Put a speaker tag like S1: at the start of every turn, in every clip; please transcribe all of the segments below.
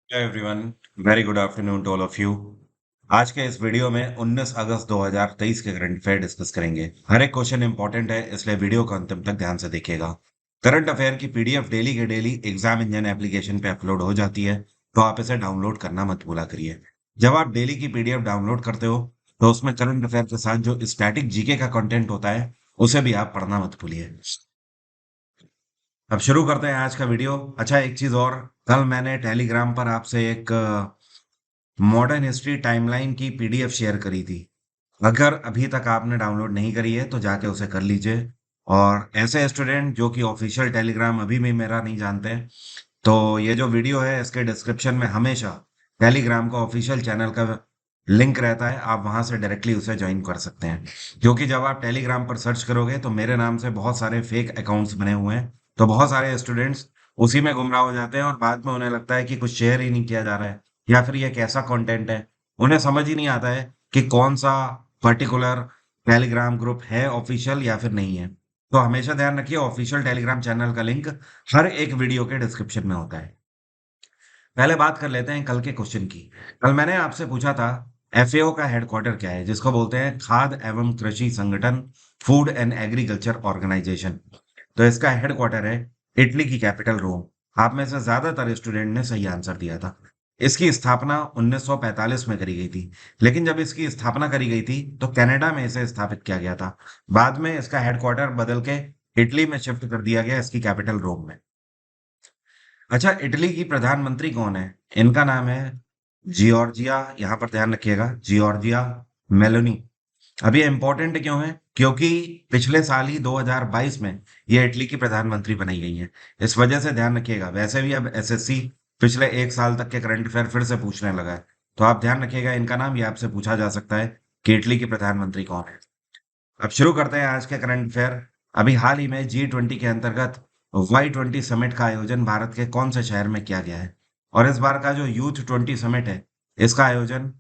S1: Hello everyone, very good afternoon to all of you. आज के इस वीडियो में 19 अगस्त 2023 के करंट अफेयर डिस्कस करेंगे। हर एक क्वेश्चन इंपॉर्टेंट है, इसलिए वीडियो को अंतिम तक ध्यान से देखिएगा। करंट अफेयर की पीडीएफ डेली के डेली एग्जाम इंजन एप्लीकेशन पे अपलोड हो जाती है, तो आप इसे डाउनलोड करना मत भूला करिए। जब आप डेली की पीडीएफ डाउनलोड करते हो, तो उसमें करंट अफेयर के साथ जो स्टैटिक जीके का कंटेंट होता है, उसे भी आप पढ़ना मत भूलिए। अब शुरू करते हैं आज का वीडियो। अच्छा, एक चीज और, कल मैंने टेलीग्राम पर आपसे एक मॉडर्न हिस्ट्री टाइमलाइन की पीडीएफ शेयर करी थी। अगर अभी तक आपने डाउनलोड नहीं करी है तो जाके उसे कर लीजिए। और ऐसे स्टूडेंट जो कि ऑफिशियल टेलीग्राम अभी भी मेरा नहीं जानते हैं, तो ये जो वीडियो है इसके डिस्क्रिप्शन में हमेशा टेलीग्राम का ऑफिशियल चैनल का लिंक रहता है, आप वहां से डायरेक्टली उसे ज्वाइन कर सकते हैं। क्योंकि जब आप टेलीग्राम पर सर्च करोगे तो मेरे नाम से बहुत सारे फेक अकाउंट्स बने हुए हैं, तो बहुत सारे स्टूडेंट्स उसी में गुमराह हो जाते हैं और बाद में उन्हें लगता है कि कुछ शेयर ही नहीं किया जा रहा है, या फिर ये कैसा कंटेंट है। उन्हें समझ ही नहीं आता है कि कौन सा पर्टिकुलर टेलीग्राम ग्रुप है ऑफिशियल या फिर नहीं है। तो हमेशा ध्यान रखिए, ऑफिशियल टेलीग्राम चैनल का लिंक हर एक वीडियो के डिस्क्रिप्शन में होता है। पहले बात कर लेते हैं कल के क्वेश्चन की। कल मैंने आपसे पूछा था एफएओ का हेडक्वार्टर क्या है, जिसको बोलते हैं खाद्य एवं कृषि संगठन, फूड एंड एग्रीकल्चर ऑर्गेनाइजेशन। तो इसका हेडक्वार्टर है इटली की कैपिटल रोम। आप में से ज्यादातर स्टूडेंट ने सही आंसर दिया था। इसकी स्थापना 1945 में करी गई थी, लेकिन जब इसकी स्थापना करी गई थी तो कनाडा में इसे स्थापित किया गया था। बाद में इसका हेडक्वार्टर बदल के इटली में शिफ्ट कर दिया गया, इसकी कैपिटल रोम में। अच्छा, इटली की प्रधानमंत्री कौन है? इनका नाम है जियोर्जिया, यहाँ पर ध्यान रखिएगा, जियोर्जिया मेलोनी। अब ये इंपॉर्टेंट क्यों है? क्योंकि पिछले साल ही 2022 में ये इटली की प्रधानमंत्री बनाई गई हैं। इस वजह से ध्यान रखिएगा। वैसे भी अब एसएससी पिछले एक साल तक के करंट अफेयर फिर से पूछने लगा है, तो आप ध्यान रखिएगा, इनका नाम ये आपसे पूछा जा सकता है कि इटली की प्रधानमंत्री कौन है। अब शुरू करते हैं आज के करंट अफेयर। अभी हाल ही में G20 के अंतर्गत Y20 समिट का आयोजन भारत के कौन से शहर में किया गया है? और इस बार का जो यूथ 20 समिट है, इसका आयोजन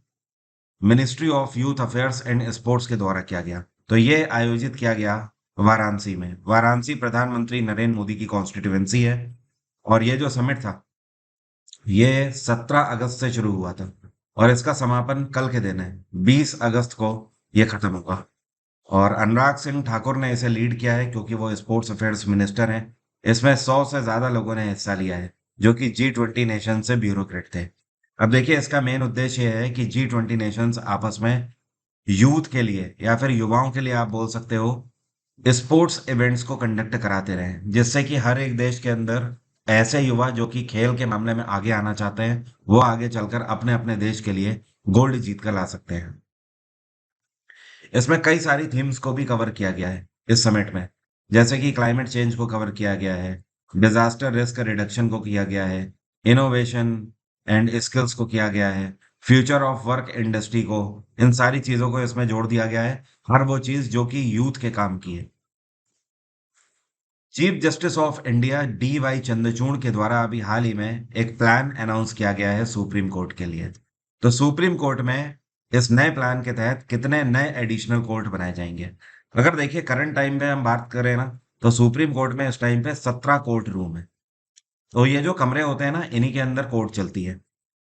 S1: ministry of youth affairs and sports के द्वारा किया गया। तो ये आयोजित किया गया वाराणसी में। वाराणसी प्रधानमंत्री नरेंद्र मोदी की कॉन्स्टिट्यूएंसी है। और ये जो समिट था, ये 17 अगस्त से शुरू हुआ था और इसका समापन कल के दिन है, 20 अगस्त को ये खत्म होगा। और अनुराग सिंह ठाकुर ने इसे लीड किया है, क्योंकि वो स्पोर्ट्स अफेयर्स मिनिस्टर हैं। इसमें 100 से ज्यादा लोगों ने हिस्सा लिया है, जो कि G20 नेशन से ब्यूरोक्रेट थे। अब देखिए, इसका मेन उद्देश्य यह है कि G20 नेशंस आपस में यूथ के लिए या फिर युवाओं के लिए आप बोल सकते हो, स्पोर्ट्स इवेंट्स को कंडक्ट कराते रहें, जिससे कि हर एक देश के अंदर ऐसे युवा जो कि खेल के मामले में आगे आना चाहते हैं, वो आगे चलकर अपने अपने देश के लिए गोल्ड जीत कर ला सकते हैं। इसमें कई सारी थीम्स को भी कवर किया गया है इस समिट में, जैसे कि क्लाइमेट चेंज को कवर किया गया है, डिजास्टर रिस्क रिडक्शन को किया गया है, इनोवेशन एंड स्किल्स को किया गया है, फ्यूचर ऑफ वर्क इंडस्ट्री को, इन सारी चीजों को इसमें जोड़ दिया गया है। हर वो चीज जो कि यूथ के काम की है। Chief justice of India DY Chandrachud के द्वारा अभी हाल ही में एक प्लान अनाउंस किया गया है सुप्रीम कोर्ट के लिए। तो सुप्रीम कोर्ट में इस नए प्लान के तहत कितने नए एडिशनल कोर्ट बनाए जाएंगे? अगर देखिए करंट टाइम पे हम बात करें ना, तो सुप्रीम कोर्ट में इस टाइम पे 17 कोर्ट रूम है। तो ये जो कमरे होते हैं ना, इन्हीं के अंदर कोर्ट चलती है।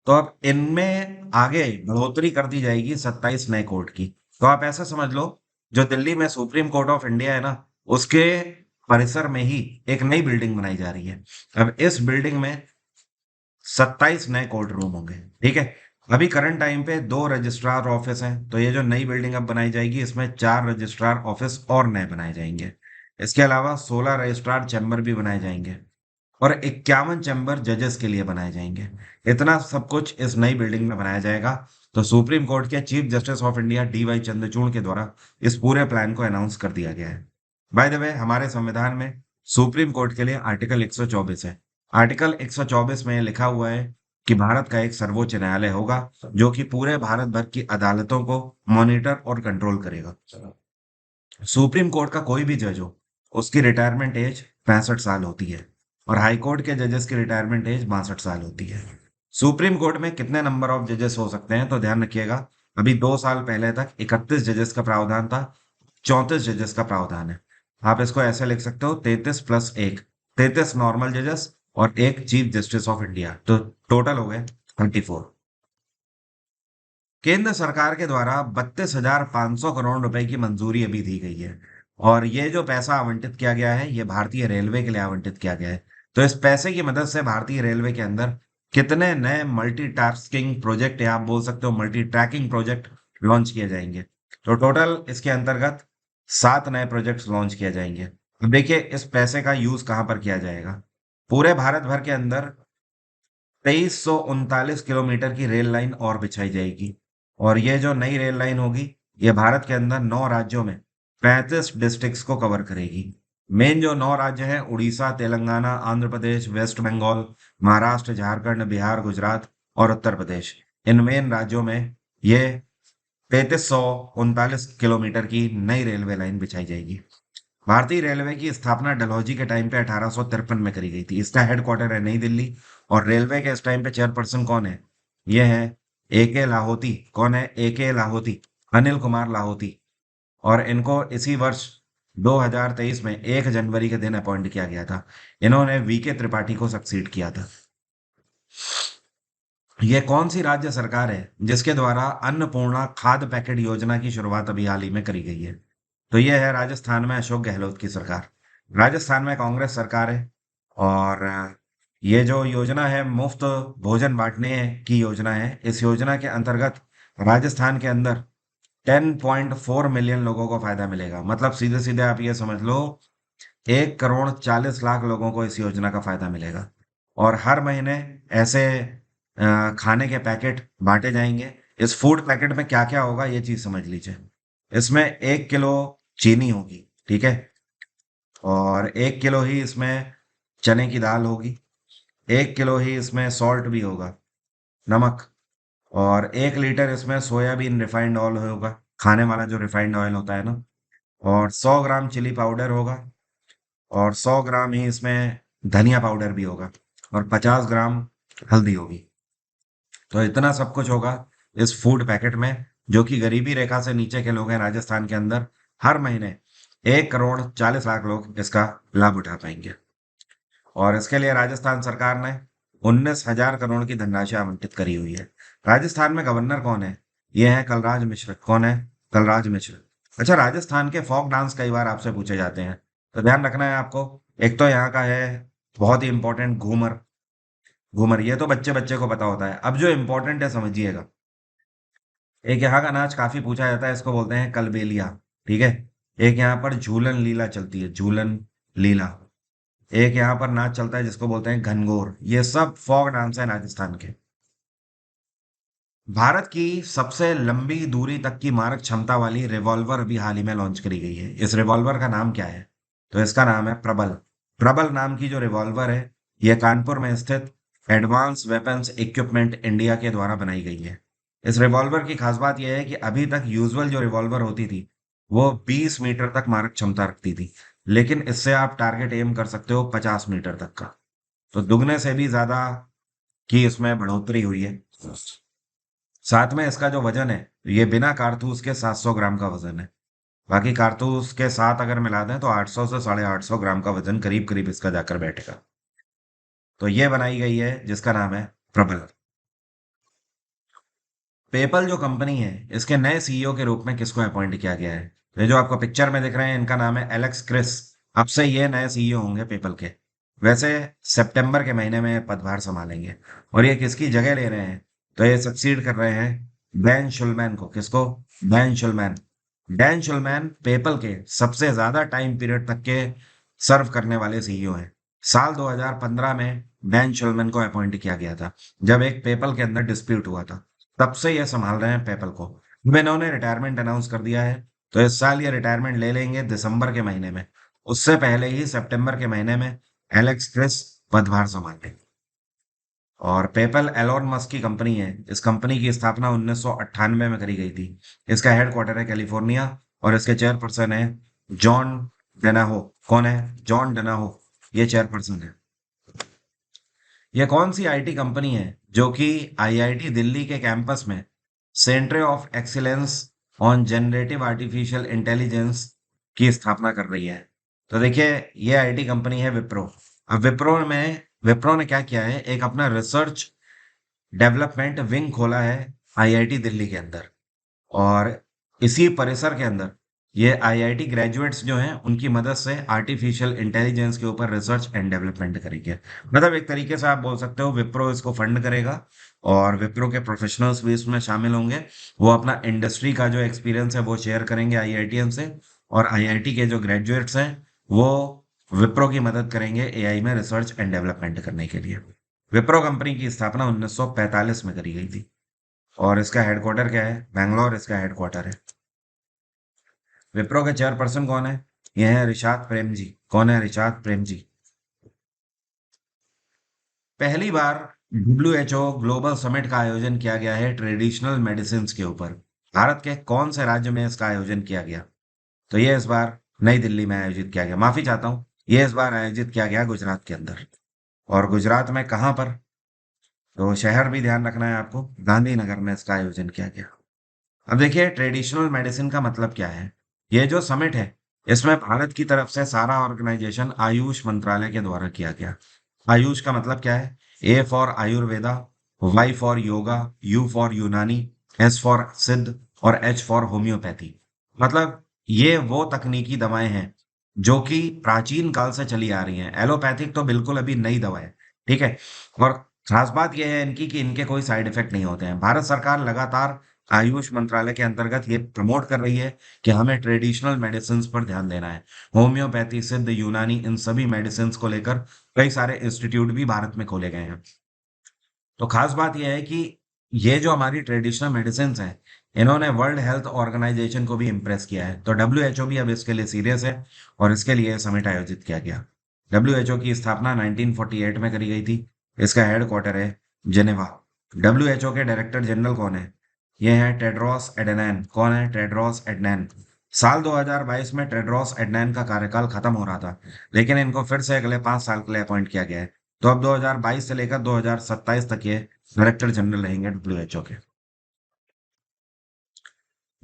S1: तो अब इनमें आगे बढ़ोतरी कर दी जाएगी 27 नए कोर्ट की। तो आप ऐसा समझ लो, जो दिल्ली में सुप्रीम कोर्ट ऑफ इंडिया है ना, उसके परिसर में ही एक नई बिल्डिंग बनाई जा रही है। अब इस बिल्डिंग में 27 नए कोर्ट रूम होंगे। ठीक है। अभी करंट टाइम पे 2 रजिस्ट्रार ऑफिस हैं, तो ये जो नई बिल्डिंग अब बनाई जाएगी, इसमें 4 रजिस्ट्रार ऑफिस और नए बनाए जाएंगे। इसके अलावा 16 रजिस्ट्रार चैम्बर भी बनाए जाएंगे और 51 चैम्बर जजेस के लिए बनाए जाएंगे। इतना सब कुछ इस नई बिल्डिंग में बनाया जाएगा। तो सुप्रीम कोर्ट के chief justice of India DY Chandrachud के द्वारा इस पूरे प्लान को अनाउंस कर दिया गया है। बाय द वे, हमारे संविधान में सुप्रीम कोर्ट के लिए आर्टिकल 124 है। आर्टिकल 124 में लिखा हुआ है कि भारत का एक सर्वोच्च न्यायालय होगा, जो कि पूरे भारत भर की अदालतों को मॉनिटर और कंट्रोल करेगा। सुप्रीम कोर्ट का कोई भी जज हो, उसकी रिटायरमेंट एज 65 साल होती है और हाई कोर्ट के जजेस की रिटायरमेंट एज 62 साल होती है। सुप्रीम कोर्ट में कितने नंबर ऑफ जजेस हो सकते हैं? तो ध्यान रखिएगा, अभी 2 साल पहले तक 31 जजेस का प्रावधान था, 34 जजेस का प्रावधान है। आप इसको ऐसे लिख सकते हो, 33 + 1, 33 नॉर्मल जजेस और एक चीफ जस्टिस ऑफ इंडिया, तो टोटल हो गए 34। केंद्र सरकार के द्वारा 32,500 करोड़ रुपए की मंजूरी अभी दी गई है। और ये जो पैसा आवंटित किया गया है, ये भारतीय रेलवे के लिए आवंटित किया गया है। तो इस पैसे की मदद से भारतीय रेलवे के अंदर कितने नए मल्टीटास्किंग प्रोजेक्ट, या आप बोल सकते हो मल्टी ट्रैकिंग प्रोजेक्ट लॉन्च किए जाएंगे। तो टोटल इसके अंतर्गत 7 नए प्रोजेक्ट्स लॉन्च किए जाएंगे। अब देखिए इस पैसे का यूज कहाँ पर किया जाएगा। पूरे भारत भर के अंदर 2339 किलोमीटर की रेल लाइन और बिछाई जाएगी। और ये जो नई रेल लाइन होगी, ये भारत के अंदर 9 राज्यों में 35 डिस्ट्रिक्ट्स को कवर करेगी। मेन जो 9 राज्य हैं, उड़ीसा, तेलंगाना, आंध्र प्रदेश, वेस्ट बंगाल, महाराष्ट्र, झारखंड, बिहार, गुजरात और उत्तर प्रदेश। इन मेन राज्यों में ये 3339 किलोमीटर की नई रेलवे लाइन बिछाई जाएगी। भारतीय रेलवे की स्थापना डलहौजी के टाइम पे 1853 में करी गई थी। इसका हेडक्वार्टर है नई दिल्ली। और रेलवे के इस टाइम पे चेयरपर्सन कौन है? ये है ए के लाहोटी। कौन है ए के लाहोटी? अनिल कुमार लाहोटी। और इनको इसी वर्ष 2023 में 1 जनवरी के दिन अपॉइंट किया गया था। इन्होंने वी के त्रिपाठी को सक्सीड किया था। ये कौन सी राज्य सरकार है जिसके द्वारा अन्नपूर्णा खाद्य पैकेट योजना की शुरुआत अभी हाल ही में करी गई है? तो ये है राजस्थान में अशोक गहलोत की सरकार। राजस्थान में कांग्रेस सरकार है। और ये जो योजना है, मुफ्त भोजन बांटने की योजना है। इस योजना के अंतर्गत राजस्थान के अंदर 10.4 मिलियन लोगों को फायदा मिलेगा। मतलब सीधे सीधे आप ये समझ लो 1 करोड़ 40 लाख लोगों को इस योजना का फायदा मिलेगा। और हर महीने ऐसे खाने के पैकेट बांटे जाएंगे। इस फूड पैकेट में क्या क्या होगा ये चीज समझ लीजिए। इसमें 1 किलो चीनी होगी, ठीक है। और 1 किलो ही इसमें चने की दाल होगी। 1 किलो ही इसमें सॉल्ट भी होगा, नमक। और 1 लीटर इसमें सोयाबीन रिफाइंड ऑयल होगा, खाने वाला जो रिफाइंड ऑयल होता है ना। और 100 ग्राम चिली पाउडर होगा। और 100 ग्राम ही इसमें धनिया पाउडर भी होगा। और 50 ग्राम हल्दी होगी। तो इतना सब कुछ होगा इस फूड पैकेट में, जो कि गरीबी रेखा से नीचे के लोग हैं राजस्थान के अंदर। हर महीने 1 करोड़ 40 लाख लोग इसका लाभ उठा पाएंगे। और इसके लिए राजस्थान सरकार ने 19,000 करोड़ की धनराशि आवंटित करी हुई है। राजस्थान में गवर्नर कौन है? ये है कलराज मिश्र। कौन है? कलराज मिश्र। अच्छा, राजस्थान के फोक डांस कई बार आपसे पूछे जाते हैं, तो ध्यान रखना है आपको। एक तो यहाँ का है बहुत ही इंपॉर्टेंट घूमर। घूमर ये तो बच्चे बच्चे को पता होता है। अब जो इंपॉर्टेंट है समझिएगा। एक यहाँ का नाच काफी पूछा जाता है, इसको बोलते हैं कलबेलिया, ठीक है। एक यहाँ पर झूलन लीला चलती है, झूलन लीला। एक यहाँ पर नाच चलता है जिसको बोलते हैं घनघोर। ये सब फोक डांस है राजस्थान के। भारत की सबसे लंबी दूरी तक की मारक क्षमता वाली रिवॉल्वर अभी हाल ही में लॉन्च करी गई है। इस रिवॉल्वर का नाम क्या है? तो इसका नाम है प्रबल। प्रबल नाम की जो रिवॉल्वर है, यह कानपुर में स्थित एडवांस वेपन्स इक्विपमेंट इंडिया के द्वारा बनाई गई है। इस रिवॉल्वर की खास बात यह है कि अभी तक यूजुअल जो रिवॉल्वर होती थी, वो 20 मीटर तक मारक क्षमता रखती थी। लेकिन इससे आप टारगेट एम कर सकते हो 50 मीटर तक का। तो दुगने से भी ज्यादा की इसमें बढ़ोतरी हुई है। साथ में इसका जो वजन है, ये बिना कारतूस के 700 ग्राम का वजन है। बाकी कारतूस के साथ अगर मिला दें तो 800 से 850 ग्राम का वजन करीब करीब इसका जाकर बैठेगा। तो ये बनाई गई है जिसका नाम है प्रबल। पेपल जो कंपनी है, इसके नए सीईओ के रूप में किसको अपॉइंट किया गया है? तो ये जो आपको पिक्चर में दिख रहे हैं, इनका नाम है एलेक्स क्रिस। अब से ये नए सीईओ होंगे पेपल के। वैसे सितंबर के महीने में पदभार संभालेंगे। और ये किसकी जगह ले रहे हैं? तो ये सक्सीड कर रहे हैं डैन शुल्मैन को। किसको? डैन शुल्मैन। डैन शुल्मैन पेपल के सबसे ज्यादा टाइम पीरियड तक के सर्व करने वाले सीईओ हैं। साल 2015 में डैन शुल्मैन को अपॉइंट किया गया था, जब एक पेपल के अंदर डिस्प्यूट हुआ था। तब से ये संभाल रहे हैं पेपल को। अब इन्होंने रिटायरमेंट अनाउंस कर दिया है। तो इस साल ये रिटायरमेंट ले लेंगे दिसंबर के महीने में। उससे पहले ही सितंबर के महीने में एलेक्स क्रिस पदभार संभालेंगे। और पेपल एलोन मस्क की कंपनी है। इस कंपनी की स्थापना 1998 में करी गई थी। इसका हेडक्वार्टर है कैलिफोर्निया। और इसके चेयरपर्सन है जॉन डेनाहो। कौन है? जॉन डेनाहो। ये चेयरपर्सन है। यह कौन सी आईटी कंपनी है जो कि आईआईटी दिल्ली के कैंपस में centre of excellence on generative artificial intelligence की स्थापना कर रही है? तो देखिए, ये आईटी कंपनी है विप्रो। अब विप्रो ने क्या किया है, एक अपना रिसर्च डेवलपमेंट विंग खोला है आईआईटी दिल्ली के अंदर। और इसी परिसर के अंदर ये आईआईटी ग्रेजुएट्स जो हैं उनकी मदद से आर्टिफिशियल इंटेलिजेंस के ऊपर रिसर्च एंड डेवलपमेंट करेंगे। मतलब एक तरीके से आप बोल सकते हो विप्रो इसको फंड करेगा और विप्रो के प्रोफेशनल्स भी इसमें शामिल होंगे। वो अपना इंडस्ट्री का जो एक्सपीरियंस है वो शेयर करेंगे आईआईटीएन से, और आईआईटी के जो ग्रेजुएट्स हैं वो विप्रो की मदद करेंगे एआई में रिसर्च एंड डेवलपमेंट करने के लिए। विप्रो कंपनी की स्थापना 1945 में करी गई थी और इसका हेडक्वार्टर क्या है? बैंगलोर इसका हेडक्वार्टर है। विप्रो के चेयरपर्सन कौन है? ये है रिशाद प्रेम जी। कौन है रिशाद प्रेम जी? पहली बार डब्ल्यूएचओ ग्लोबल समिट का आयोजन किया गया है ट्रेडिशनल मेडिसिन के ऊपर। भारत के कौन से राज्य में इसका आयोजन किया गया? तो ये इस बार नई दिल्ली में आयोजित किया गया। माफी चाहता हूँ, ये इस बार आयोजित किया गया गुजरात के अंदर। और गुजरात में कहाँ पर? तो शहर भी ध्यान रखना है आपको, गांधीनगर में इसका आयोजन किया गया। अब देखिए ट्रेडिशनल मेडिसिन का मतलब क्या है। ये जो समिट है इसमें भारत की तरफ से सारा ऑर्गेनाइजेशन आयुष मंत्रालय के द्वारा किया गया। आयुष का मतलब क्या है? A for Ayurveda, Y for yoga, U for Unani, S for Siddha और एच फॉर होम्योपैथी। मतलब ये वो तकनीकी दवाएं हैं जो कि प्राचीन काल से चली आ रही हैं। एलोपैथिक तो बिल्कुल अभी नई दवा है, ठीक है। और खास बात यह है इनकी कि इनके कोई साइड इफेक्ट नहीं होते हैं। भारत सरकार लगातार आयुष मंत्रालय के अंतर्गत ये प्रमोट कर रही है कि हमें ट्रेडिशनल मेडिसिन पर ध्यान देना है। होम्योपैथी, सिद्ध, यूनानी, इन सभी मेडिसिन को लेकर कई सारे इंस्टीट्यूट भी भारत में खोले गए हैं। तो खास बात यह है कि ये जो हमारी ट्रेडिशनल मेडिसिन हैं इन्होंने वर्ल्ड हेल्थ ऑर्गेनाइजेशन को भी इम्प्रेस किया है। तो डब्ल्यूएचओ भी अब इसके लिए सीरियस है और इसके लिए समिट आयोजित किया गया। डब्ल्यूएचओ की स्थापना 1948 में करी गई थी। इसका हेडक्वार्टर है जेनेवा। डब्ल्यूएचओ के डायरेक्टर जनरल कौन है? ये है टेड्रोस एडेनैन। कौन है? टेड्रोस एडेनैन। साल 2022 में टेड्रोस एडेनैन का कार्यकाल खत्म हो रहा था, लेकिन इनको फिर से अगले 5 साल के लिए अपॉइंट किया गया है। तो अब 2022 से लेकर 2027 तक ये डायरेक्टर जनरल रहेंगे डब्ल्यूएचओ के।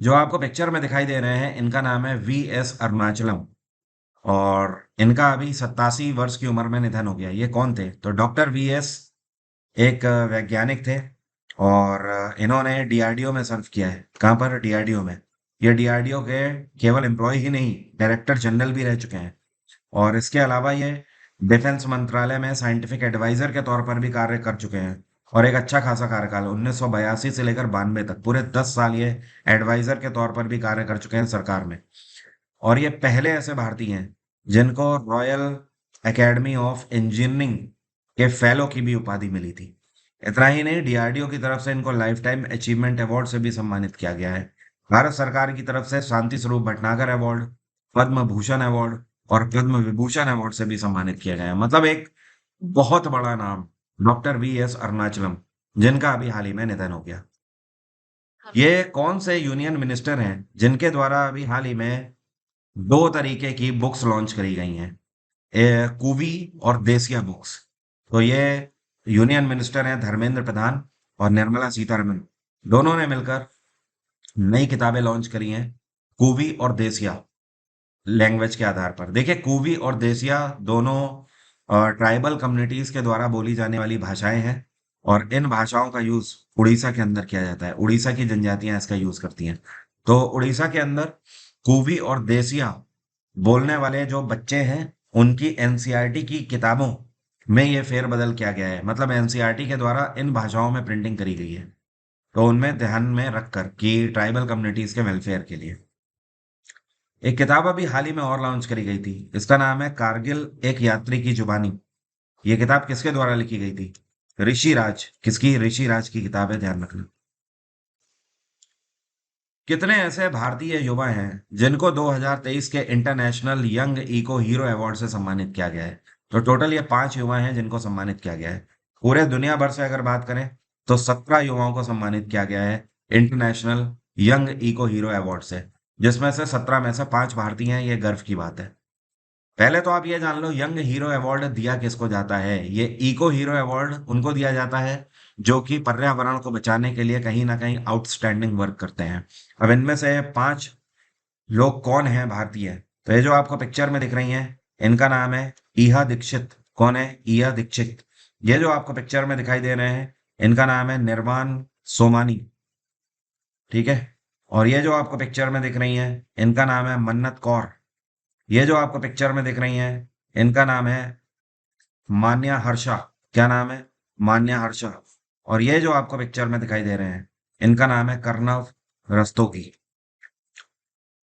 S1: जो आपको पिक्चर में दिखाई दे रहे हैं इनका नाम है वी एस अरुणाचलम। और इनका अभी 87 वर्ष की उम्र में निधन हो गया। ये कौन थे? तो डॉक्टर वी एस एक वैज्ञानिक थे और इन्होंने डीआरडीओ में सर्व किया है। कहाँ पर? डीआरडीओ में। ये डीआरडीओ के केवल एम्प्लॉय ही नहीं, डायरेक्टर जनरल भी रह चुके हैं। और इसके अलावा ये डिफेंस मंत्रालय में साइंटिफिक एडवाइजर के तौर पर भी कार्य कर चुके हैं। और एक अच्छा खासा कार्यकाल 1982 से लेकर 92 तक पूरे 10 साल ये एडवाइजर के तौर पर भी कार्य कर चुके हैं सरकार में। और ये पहले ऐसे भारतीय हैं जिनको रॉयल एकेडमी ऑफ इंजीनियरिंग के फेलो की भी उपाधि मिली थी। इतना ही नहीं, डीआरडीओ की तरफ से इनको लाइफ टाइम अचीवमेंट अवार्ड से भी सम्मानित किया गया है। भारत सरकार की तरफ से शांति स्वरूप भटनागर अवार्ड, पद्म भूषण अवार्ड और पद्म विभूषण अवार्ड से भी सम्मानित किया गया है। मतलब एक बहुत बड़ा नाम डॉक्टर वी एस अरुणाचलम, जिनका अभी हाल ही में निधन हो गया। ये कौन से यूनियन मिनिस्टर हैं जिनके द्वारा अभी हाल ही में दो तरीके की बुक्स लॉन्च करी गई हैं? कुवी और देसिया बुक्स। तो ये यूनियन मिनिस्टर हैं धर्मेंद्र प्रधान और निर्मला सीतारमन। दोनों ने मिलकर नई किताबें लॉन्च करी हैं, कुवी और देसिया, लैंग्वेज के आधार पर। देखिए कुवी और देसिया दोनों ट्राइबल कम्युनिटीज के द्वारा बोली जाने वाली भाषाएं हैं और इन भाषाओं का यूज उड़ीसा के अंदर किया जाता है। उड़ीसा की जनजातियां इसका यूज करती हैं। तो उड़ीसा के अंदर कुवी और देसिया बोलने वाले जो बच्चे हैं उनकी एनसीईआरटी की किताबों में ये फेरबदल किया गया है। मतलब एनसीईआरटी के द्वारा इन भाषाओं में प्रिंटिंग करी गई है, तो उनमें ध्यान में रखकर कि ट्राइबल कम्युनिटीज के वेलफेयर के लिए। एक किताब अभी हाल ही में और लॉन्च करी गई थी, इसका नाम है कारगिल एक यात्री की जुबानी। ये किताब किसके द्वारा लिखी गई थी? ऋषि राज। किसकी? ऋषि राज की किताब है, ध्यान रखना। कितने ऐसे भारतीय युवा हैं जिनको 2023 के international young eco hero award से सम्मानित किया गया है? तो टोटल ये 5 युवा हैं जिनको सम्मानित किया गया है। पूरे दुनिया भर से अगर बात करें तो 17 युवाओं को सम्मानित किया गया है international young eco hero award से, जिसमें से 17 में से 5 भारतीय हैं। ये गर्व की बात है। पहले तो आप ये जान लो यंग हीरो अवार्ड दिया किसको जाता है। ये इको हीरो अवार्ड उनको दिया जाता है जो कि पर्यावरण को बचाने के लिए कहीं ना कहीं आउटस्टैंडिंग वर्क करते हैं। अब इनमें से 5 लोग कौन हैं भारतीय? तो ये जो आपको पिक्चर में दिख रही हैं इनका नाम है ईहा दीक्षित। कौन है? ईहा दीक्षित। ये जो आपको पिक्चर में दिखाई दे रहे हैं इनका नाम है निर्वाण सोमानी। ठीक है। और ये जो आपको पिक्चर में दिख रही हैं, इनका नाम है मन्नत कौर। ये जो आपको पिक्चर में दिख रही हैं, इनका नाम है मान्या हर्षा। क्या नाम है? मान्या हर्षा। और ये जो आपको पिक्चर में दिखाई दे रहे हैं, इनका नाम है कर्नव रस्तोगी।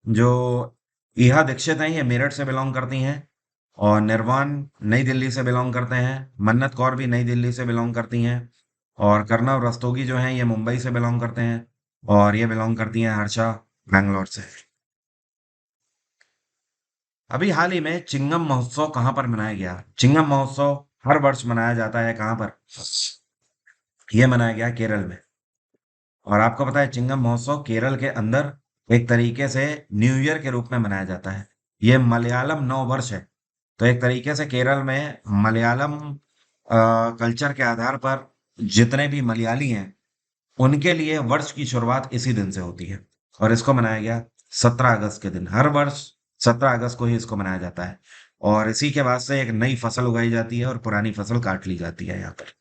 S1: जो ईहा दीक्षित हैं, ये मेरठ से बिलोंग करती हैं। और निर्वाण नई दिल्ली से बिलोंग करते हैं। मन्नत कौर भी नई दिल्ली से बिलोंग करती हैं। और कर्नव रस्तोगी जो हैं, ये मुंबई से बिलोंग करते हैं। और ये बिलोंग करती हैं हर्षा बैंगलोर से। अभी हाल ही में चिंगम महोत्सव कहाँ पर मनाया गया? चिंगम महोत्सव हर वर्ष मनाया जाता है कहाँ पर? ये मनाया गया केरल में। और आपको पता है चिंगम महोत्सव केरल के अंदर एक तरीके से न्यू ईयर के रूप में मनाया जाता है। ये मलयालम नव वर्ष है। तो एक तरीके से केरल में मलयालम कल्चर के आधार पर जितने भी मलयाली हैं, उनके लिए वर्ष की शुरुआत इसी दिन से होती है। और इसको मनाया गया 17 अगस्त के दिन। हर वर्ष 17 अगस्त को ही इसको मनाया जाता है। और इसी के बाद से एक नई फसल उगाई जाती है और पुरानी फसल काट ली जाती है यहाँ पर।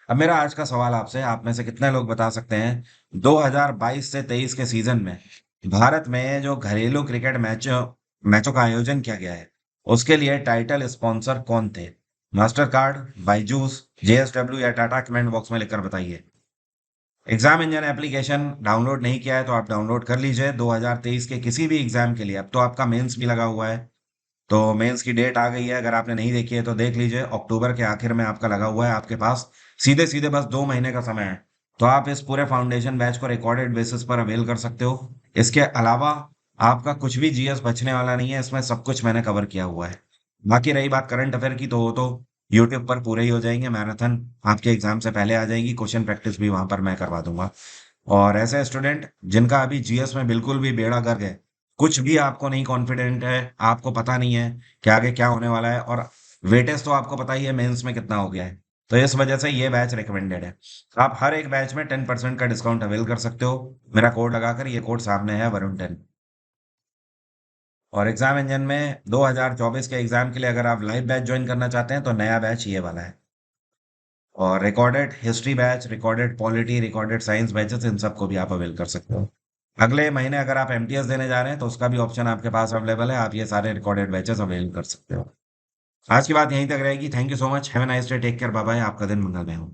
S1: अब मेरा आज का सवाल आपसे, आप में से कितने लोग बता सकते हैं 2022 से 23 के सीजन में भारत में जो घरेलू क्रिकेट मैचों का आयोजन किया गया है, उसके लिए टाइटल स्पॉन्सर कौन थे? मास्टर कार्ड, बाइजूस, जेएसडब्ल्यू या टाटा? कमेंट बॉक्स में लिखकर बताइए। एग्जाम इंजन एप्लीकेशन डाउनलोड नहीं किया है तो आप डाउनलोड कर लीजिए। 2023 के किसी भी एग्जाम के लिए, अब तो आपका मेंस भी लगा हुआ है, तो मेंस की डेट आ गई है। अगर आपने नहीं देखी है तो देख लीजिए, अक्टूबर के आखिर में आपका लगा हुआ है। आपके पास सीधे सीधे बस 2 महीने का समय है। तो आप इस पूरे फाउंडेशन बैच को रिकॉर्डेड बेसिस पर अवेल कर सकते हो। इसके अलावा आपका कुछ भी जीएस बचने वाला नहीं है, इसमें सब कुछ मैंने कवर किया हुआ है। बाकी रही बात करंट अफेयर की, तो वो तो यूट्यूब पर पूरे ही हो जाएंगे। मैराथन आपके एग्जाम से पहले आ जाएगी, क्वेश्चन प्रैक्टिस भी वहां पर मैं करवा दूंगा। और ऐसे स्टूडेंट जिनका अभी जीएस में बिल्कुल भी बेड़ा गर्क है, कुछ भी आपको नहीं कॉन्फिडेंट है, आपको पता नहीं है कि आगे क्या होने वाला है, और वेटेज तो आपको पता ही है मेंस में कितना हो गया है, तो इस वजह से ये बैच रिकमेंडेड है। आप हर एक बैच में 10% का डिस्काउंट अवेल कर सकते हो मेरा कोड लगाकर। ये कोड सामने है, वरुण 10। और एग्जाम इंजन में 2024 के एग्जाम के लिए अगर आप लाइव बैच ज्वाइन करना चाहते हैं तो नया बैच ये वाला है। और recorded history batch, recorded polity, recorded science batches, इन सबको भी आप अवेल कर सकते हो। अगले महीने अगर आप एमटीएस देने जा रहे हैं तो उसका भी ऑप्शन आपके पास अवेलेबल है। आप ये सारे रिकॉर्डेड बैचेस अवेल कर सकते हो। आज की बात यहीं तक रहेगी। Thank you so much. Have a nice day. Take care. Bye bye. आपका दिन मंगलमय हो।